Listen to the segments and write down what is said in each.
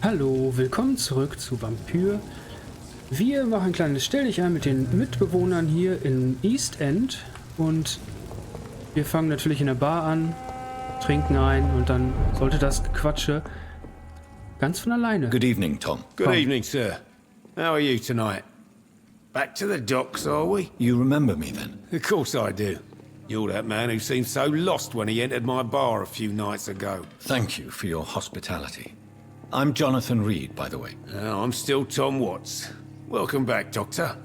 Hallo, willkommen zurück zu Vampyr. Wir machen ein kleines Stelldichein mit den Mitbewohnern hier in East End und wir fangen natürlich in der Bar an, trinken ein und dann sollte das Gequatsche ganz von alleine. Good evening, Tom. Good evening, sir. How are you tonight? Back to the docks, are we? You remember me then? Of course I do. You're that man who seemed so lost when he entered my bar a few nights ago. Thank you for your hospitality. I'm Jonathan Reed, by the way. I'm still Tom Watts. Welcome back, Doctor.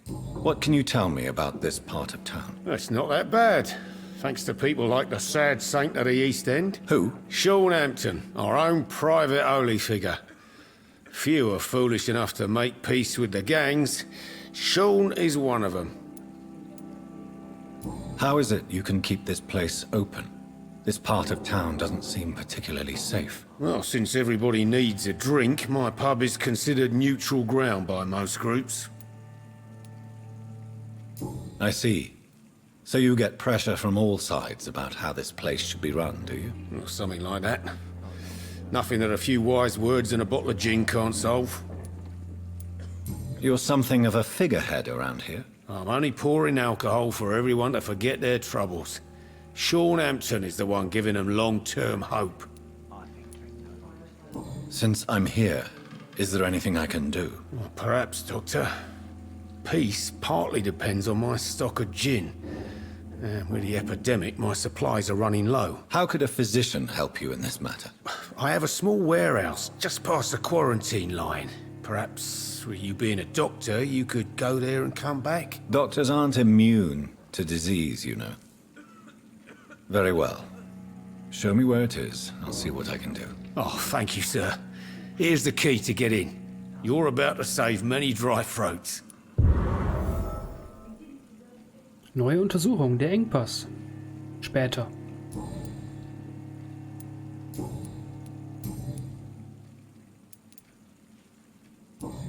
What can you tell me about this part of town? It's not that bad. Thanks to people like the sad saint of the East End. Who? Sean Hampton, our own private holy figure. Few are foolish enough to make peace with the gangs. Sean is one of them. How is it you can keep this place open? This part of town doesn't seem particularly safe. Well, since everybody needs a drink, my pub is considered neutral ground by most groups. I see. So you get pressure from all sides about how this place should be run, do you? Or something like that. Nothing that a few wise words and a bottle of gin can't solve. You're something of a figurehead around here. I'm only pouring alcohol for everyone to forget their troubles. Sean Hampton is the one giving them long-term hope. Since I'm here, is there anything I can do? Well, perhaps, Doctor. Peace partly depends on my stock of gin. And with the epidemic, my supplies are running low. How could a physician help you in this matter? I have a small warehouse just past the quarantine line. Perhaps, with you being a doctor, you could go there and come back? Doctors aren't immune to disease, you know. Very well. Show me where it is. I'll see what I can do. Oh, thank you, sir. Here's the key to get in. You're about to save many dry throats. Neue Untersuchung, der Engpass. Später.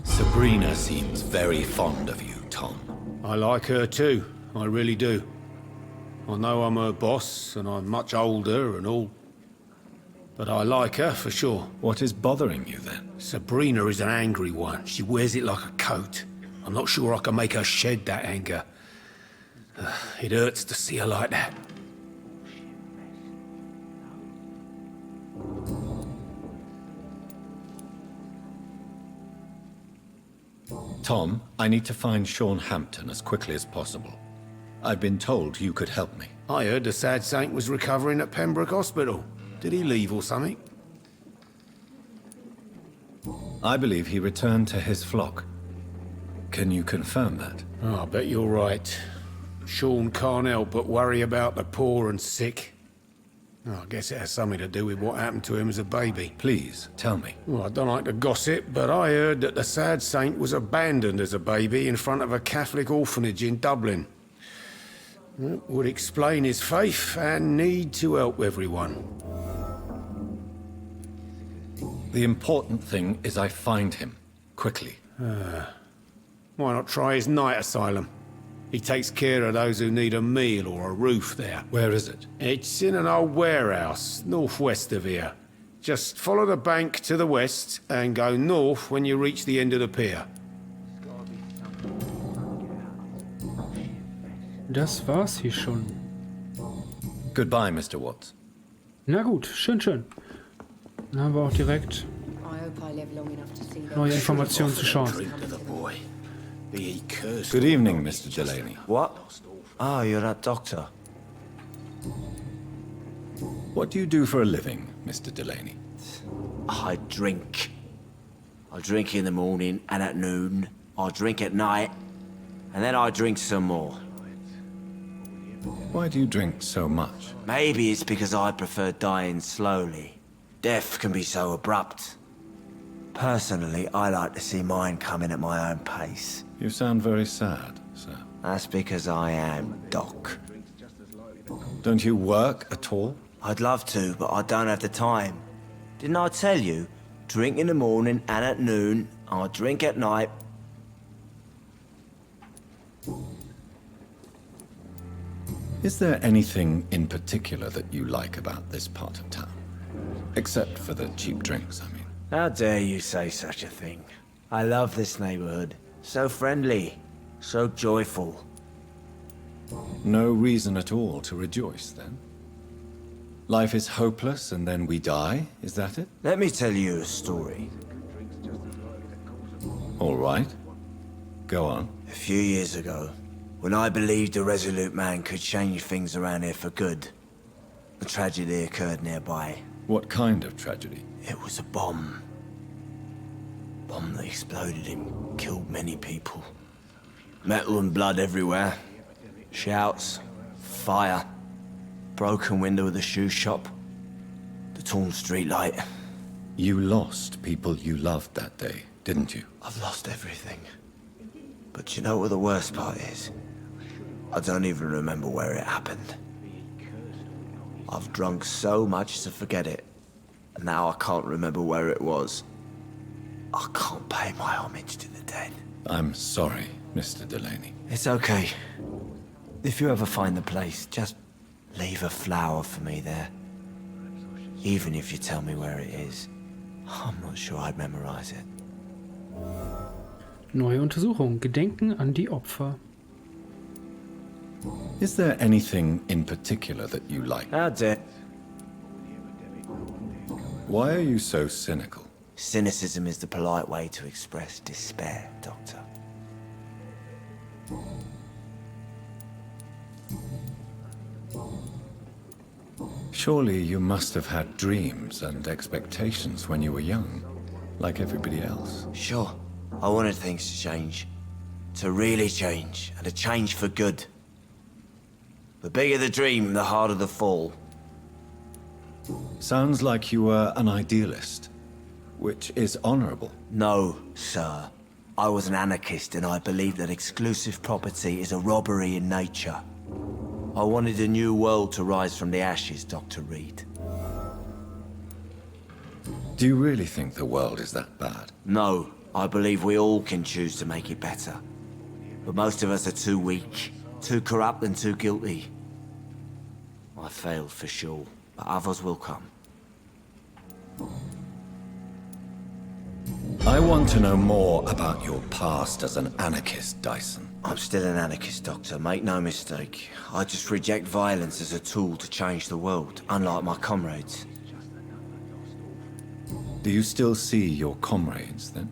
Sabrina seems very fond of you, Tom. I like her too. I really do. I know I'm her boss, and I'm much older and all. But I like her, for sure. What is bothering you, then? Sabrina is an angry one. She wears it like a coat. I'm not sure I can make her shed that anger. It hurts to see her like that. Tom, I need to find Sean Hampton as quickly as possible. I've been told you could help me. I heard the sad saint was recovering at Pembroke Hospital. Did he leave or something? I believe he returned to his flock. Can you confirm that? Oh, I bet you're right. Sean can't help but worry about the poor and sick. Oh, I guess it has something to do with what happened to him as a baby. Please, tell me. Well, I don't like to gossip, but I heard that the sad saint was abandoned as a baby in front of a Catholic orphanage in Dublin. That would explain his faith and need to help everyone. The important thing is I find him, quickly. Why not try his night asylum? He takes care of those who need a meal or a roof there. Where is it? It's in an old warehouse, northwest of here. Just follow the bank to the west and go north when you reach the end of the pier. Das war's hier schon. Goodbye, Mr. Watts. Na gut, schön, schön. Dann haben wir auch direkt neue Informationen zu schauen. Good evening, Mr. Delaney. What? Ah, you're that doctor. What do you do for a living, Mr. Delaney? I drink. I drink in the morning and at noon. I drink at night. And then I drink some more. Why do you drink so much? Maybe it's because I prefer dying slowly. Death can be so abrupt. Personally, I like to see mine coming at my own pace. You sound very sad, sir. That's because I am Doc. Don't you work at all? I'd love to, but I don't have the time. Didn't I tell you? Drink in the morning and at noon. I drink at night. Is there anything in particular that you like about this part of town? Except for the cheap drinks, I mean. How dare you say such a thing? I love this neighborhood. So friendly, so joyful. No reason at all to rejoice, then? Life is hopeless and then we die, is that it? Let me tell you a story. All right. Go on. A few years ago, when I believed a resolute man could change things around here for good, a tragedy occurred nearby. What kind of tragedy? It was a bomb. Bomb that exploded and killed many people. Metal and blood everywhere. Shouts, fire, broken window of the shoe shop, the torn streetlight. You lost people you loved that day, didn't you? I've lost everything. But you know what the worst part is? I don't even remember where it happened. I've drunk so much to forget it. And now I can't remember where it was. I can't pay my homage to the dead. I'm sorry, Mr. Delaney. It's okay. If you ever find the place, just leave a flower for me there. Even if you tell me where it is. I'm not sure I'd memorize it. Neue Untersuchung. Gedenken an die Opfer. Is there anything in particular that you like? How dare... Why are you so cynical? Cynicism is the polite way to express despair, Doctor. Surely you must have had dreams and expectations when you were young, like everybody else. Sure, I wanted things to change. To really change, and to change for good. The bigger the dream, the harder the fall. Sounds like you were an idealist, which is honorable. No, sir. I was an anarchist and I believed that exclusive property is a robbery in nature. I wanted a new world to rise from the ashes, Dr. Reed. Do you really think the world is that bad? No, I believe we all can choose to make it better. But most of us are too weak, too corrupt and too guilty. I failed for sure, but others will come. I want to know more about your past as an anarchist, Dyson. I'm still an anarchist, Doctor, make no mistake. I just reject violence as a tool to change the world, unlike my comrades. Do you still see your comrades, then?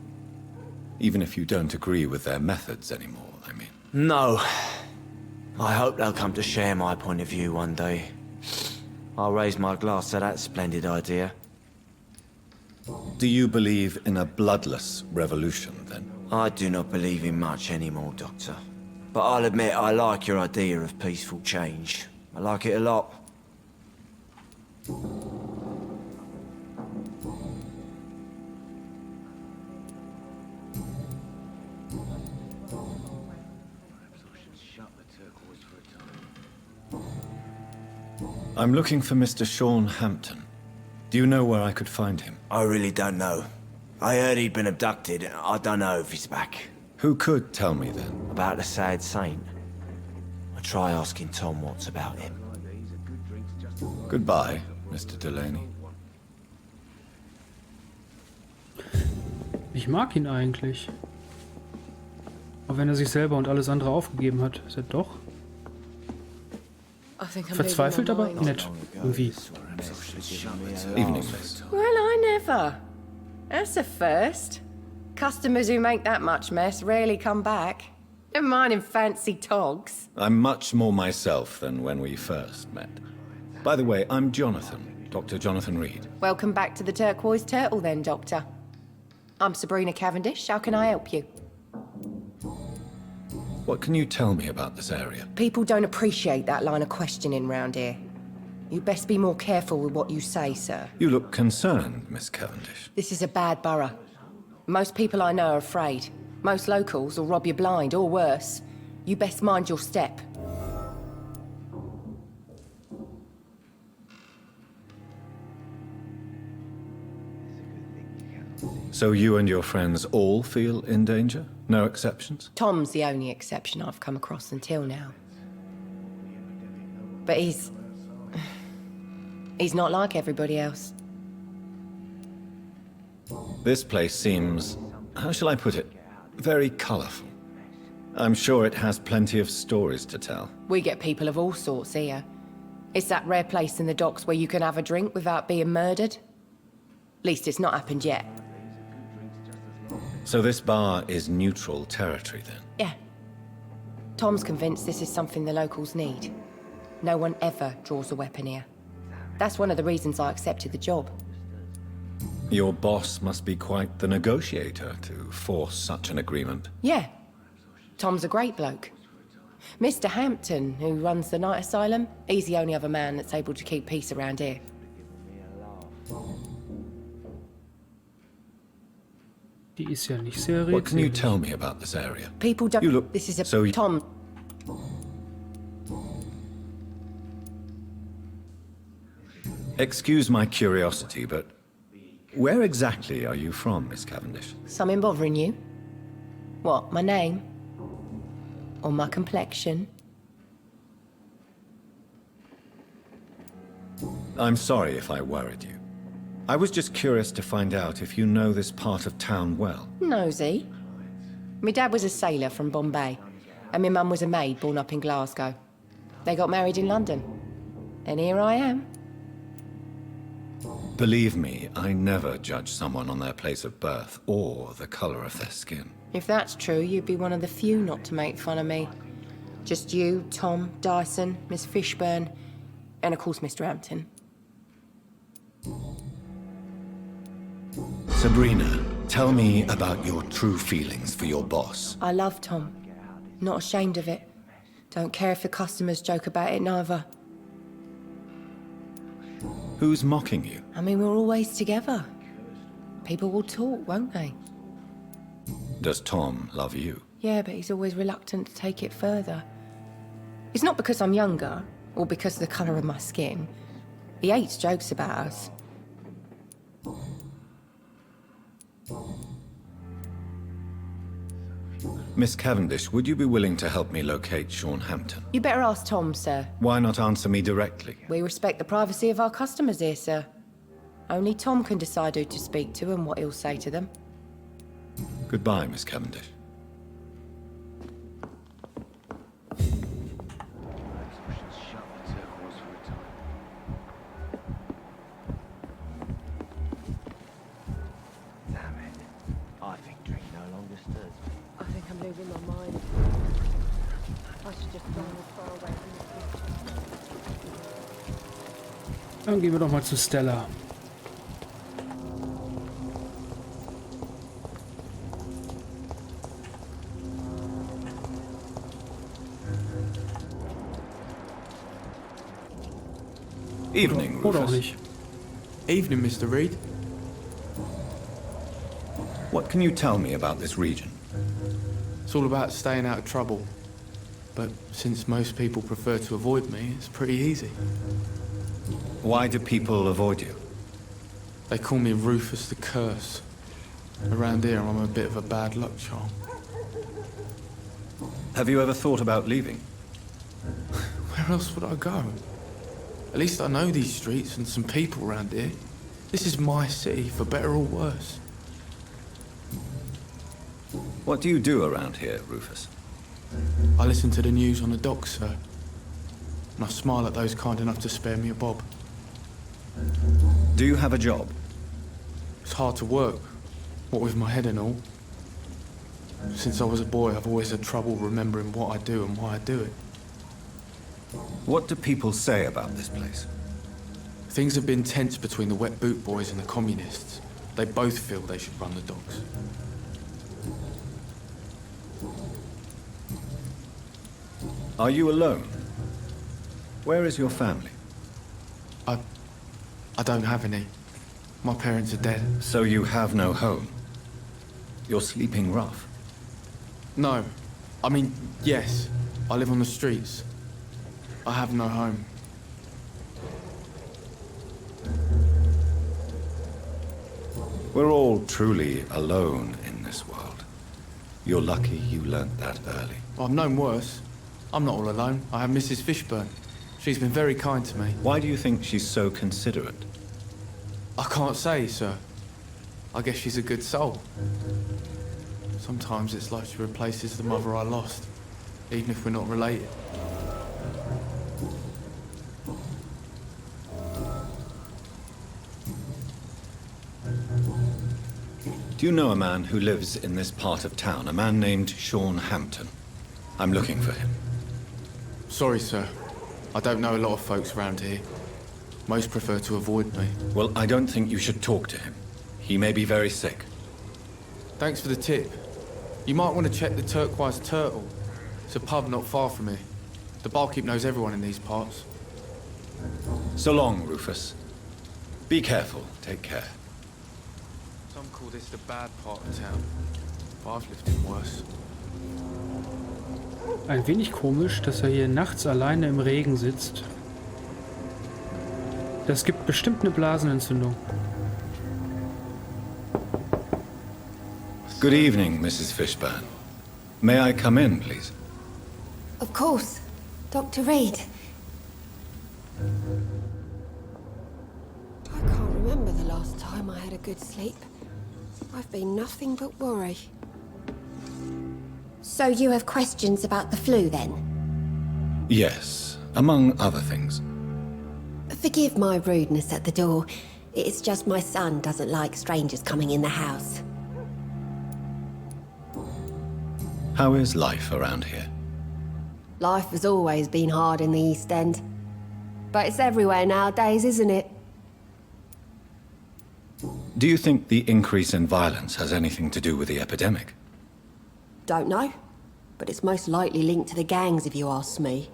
Even if you don't agree with their methods anymore, I mean. No. I hope they'll come to share my point of view one day. I'll raise my glass to that splendid idea. Do you believe in a bloodless revolution, then? I do not believe in much anymore, Doctor. But I'll admit I like your idea of peaceful change. I like it a lot. I'm looking for Mr. Sean Hampton. Do you know where I could find him? I really don't know. I heard he'd been abducted. I don't know if he's back. Who could tell me, then? About the sad saint. I'll try asking Tom what's about him. Goodbye, Mr. Delaney. Ich mag ihn eigentlich. Auch wenn er sich selber und alles andere aufgegeben hat. Ist er doch? Verzweifelt, aber nett. Irgendwie. Evening, miss. Well, I never. That's a first. Customers who make that much mess rarely come back. Never mind in fancy togs. I'm much more myself than when we first met. By the way, I'm Jonathan, Dr. Jonathan Reed. Welcome back to the Turquoise Turtle then, Doctor. I'm Sabrina Cavendish. How can I help you? What can you tell me about this area? People don't appreciate that line of questioning round here. You'd best be more careful with what you say, sir. You look concerned, Miss Cavendish. This is a bad borough. Most people I know are afraid. Most locals will rob you blind, or worse. You best mind your step. So you and your friends all feel in danger? No exceptions? Tom's the only exception I've come across until now. But he's not like everybody else. This place seems, how shall I put it, very colorful. I'm sure it has plenty of stories to tell. We get people of all sorts here. It's that rare place in the docks where you can have a drink without being murdered. Least it's not happened yet. So this bar is neutral territory then? Yeah. Tom's convinced this is something the locals need. No one ever draws a weapon here. That's one of the reasons I accepted the job. Your boss must be quite the negotiator to force such an agreement. Yeah. Tom's a great bloke. Mr. Hampton, who runs the night asylum, he's the only other man that's able to keep peace around here. Die ist ja nicht sehr What can you redselig. tell me about this area? People don't... You look- This is a... so you- Tom... Excuse my curiosity, but where exactly are you from, Miss Cavendish? Something bothering you? What, my name? Or my complexion? I'm sorry if I worried you. I was just curious to find out if you know this part of town well. Nosy. My dad was a sailor from Bombay, and my mum was a maid born up in Glasgow. They got married in London. And here I am. Believe me, I never judge someone on their place of birth or the color of their skin. If that's true, you'd be one of the few not to make fun of me. Just you, Tom, Dyson, Miss Fishburne, and of course Mr. Hampton. Sabrina, tell me about your true feelings for your boss. I love Tom. Not ashamed of it. Don't care if the customers joke about it neither. Who's mocking you? I mean, we're always together. People will talk, won't they? Does Tom love you? Yeah, but he's always reluctant to take it further. It's not because I'm younger, or because of the colour of my skin. He hates jokes about us. Miss Cavendish, would you be willing to help me locate Sean Hampton? You better ask Tom, sir. Why not answer me directly? We respect the privacy of our customers here, sir. Only Tom can decide who to speak to and what he'll say to them. Goodbye, Miss Cavendish. I think drink no longer stirs me. I think I'm losing my mind. I should just run as far away from this. Dann gehen wir doch mal zu Stella. Evening, Oder auch Rufus. nicht. Evening, Mr. Reed. What can you tell me about this region? It's all about staying out of trouble. But since most people prefer to avoid me, it's pretty easy. Why do people avoid you? They call me Rufus the Curse. Around here, I'm a bit of a bad luck charm. Have you ever thought about leaving? Where else would I go? At least I know these streets and some people around here. This is my city, for better or worse. What do you do around here, Rufus? I listen to the news on the docks, sir. And I smile at those kind enough to spare me a bob. Do you have a job? It's hard to work, what with my head and all. Since I was a boy, I've always had trouble remembering what I do and why I do it. What do people say about this place? Things have been tense between the wet boot boys and the communists. They both feel they should run the docks. Are you alone? Where is your family? I don't have any. My parents are dead. So you have no home? You're sleeping rough. No. I mean, yes. I live on the streets. I have no home. We're all truly alone in this world. You're lucky you learnt that early. I've known worse. I'm not all alone. I have Mrs. Fishburne. She's been very kind to me. Why do you think she's so considerate? I can't say, sir. I guess she's a good soul. Sometimes it's like she replaces the mother I lost, even if we're not related. Do you know a man who lives in this part of town? A man named Sean Hampton. I'm looking for him. Sorry, sir. I don't know a lot of folks around here. Most prefer to avoid me. Well, I don't think you should talk to him. He may be very sick. Thanks for the tip. You might want to check the Turquoise Turtle. It's a pub not far from here. The barkeep knows everyone in these parts. So long, Rufus. Be careful. Take care. Some call this the bad part of town. But I've lived in worse. Ein wenig komisch, dass er hier nachts alleine im Regen sitzt. Das gibt bestimmt eine Blasenentzündung. Good evening, Mrs. Fishburne. May I come in, please? Of course. Dr. Reed. I can't remember the last time I had a good sleep. I've been nothing but worry. So you have questions about the flu, then? Yes, among other things. Forgive my rudeness at the door. It's just my son doesn't like strangers coming in the house. How is life around here? Life has always been hard in the East End. But it's everywhere nowadays, isn't it? Do you think the increase in violence has anything to do with the epidemic? Don't know. But it's most likely linked to the gangs, if you ask me.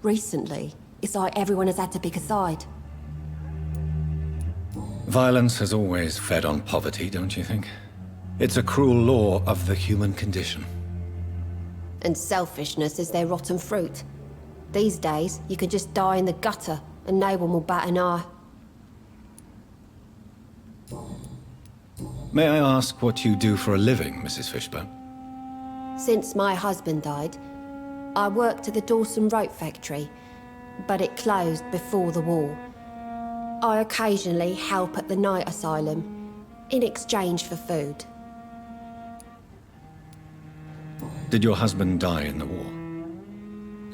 Recently, it's like everyone has had to pick a side. Violence has always fed on poverty, don't you think? It's a cruel law of the human condition. And selfishness is their rotten fruit. These days, you can just die in the gutter, and no one will bat an eye. May I ask what you do for a living, Mrs. Fishburne? Since my husband died, I worked at the Dawson Rope Factory, but it closed before the war. I occasionally help at the night asylum, in exchange for food. Did your husband die in the war?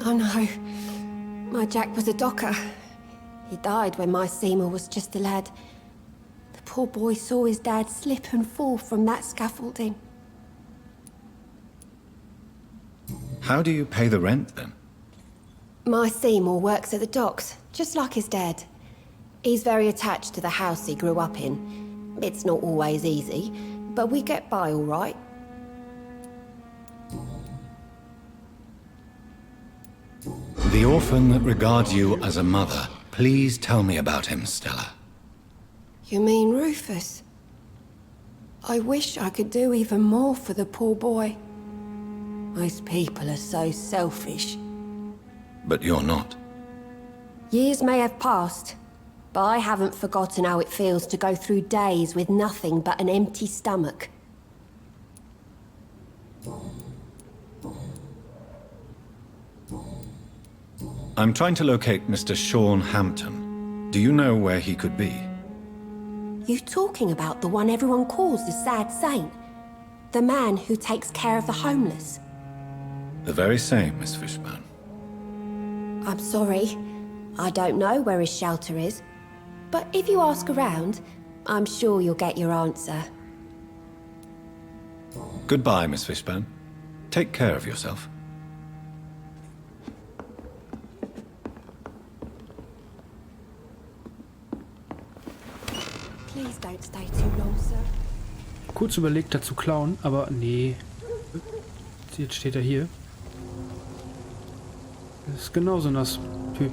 Oh no, my Jack was a docker. He died when my Seymour was just a lad. The poor boy saw his dad slip and fall from that scaffolding. How do you pay the rent, then? My Seymour works at the docks, just like his dad. He's very attached to the house he grew up in. It's not always easy, but we get by all right. The orphan that regards you as a mother. Please tell me about him, Stella. You mean Rufus? I wish I could do even more for the poor boy. Most people are so selfish. But you're not. Years may have passed, but I haven't forgotten how it feels to go through days with nothing but an empty stomach. I'm trying to locate Mr. Sean Hampton. Do you know where he could be? You talking about the one everyone calls the sad saint? The man who takes care of the homeless? The very same, Miss Fishburne. I'm sorry. I don't know where his shelter is. But if you ask around, I'm sure you'll get your answer. Goodbye, Miss Fishburne. Take care of yourself. Please don't stay too long, sir. Kurz überlegt, da zu klauen, aber nee. Jetzt steht er hier. Das ist genauso ein Typ.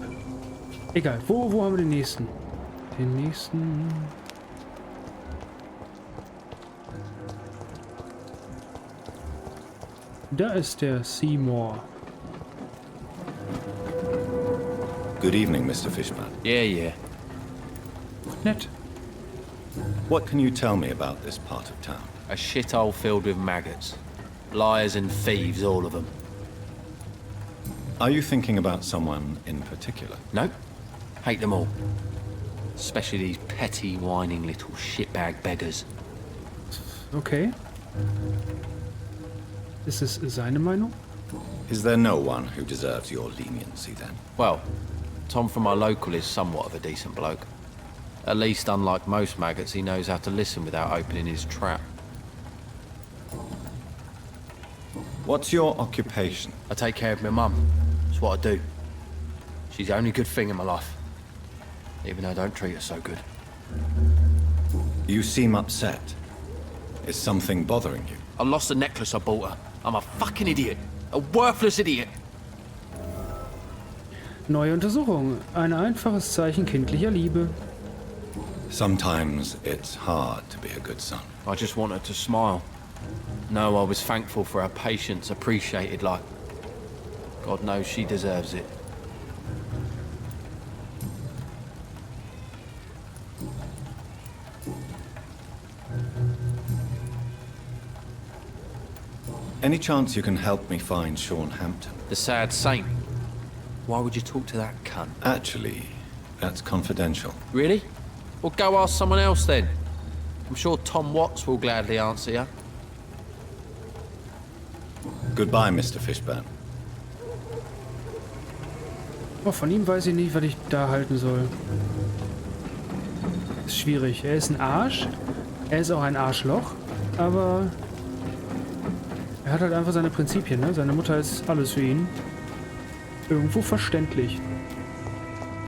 Egal, wo haben wir den nächsten? Den nächsten... Da ist der Seymour. Good evening, Mr. Fishburne. Yeah. Nett. What can you tell me about this part of town? A shithole filled with maggots. Liars and thieves, all of them. Are you thinking about someone in particular? Nope. Hate them all. Especially these petty, whining little shitbag beggars. Okay. Ist es seine Meinung? Is there no one who deserves your leniency then? Well, Tom from our local is somewhat of a decent bloke. At least, unlike most maggots, he knows how to listen without opening his trap. What's your occupation? I take care of my mum. It's what I do. She's the only good thing in my life. Even though I don't treat her so good. You seem upset. Is something bothering you? I lost the necklace I bought her. I'm a fucking idiot. A worthless idiot. Neue Untersuchung. Ein einfaches Zeichen kindlicher Liebe. Sometimes it's hard to be a good son. I just want her to smile. No, I was thankful for her patience, appreciated like... God knows she deserves it. Any chance you can help me find Sean Hampton? The sad saint. Why would you talk to that cunt? Actually, that's confidential. Really? Well, go ask someone else then. I'm sure Tom Watts will gladly answer you. Goodbye, Mr. Fishburne. Oh, von ihm weiß ich nicht, was ich da halten soll. Ist schwierig. Er ist ein Arsch. Er ist auch ein Arschloch. Aber er hat halt einfach seine Prinzipien, ne? Seine Mutter ist alles für ihn. Irgendwo verständlich.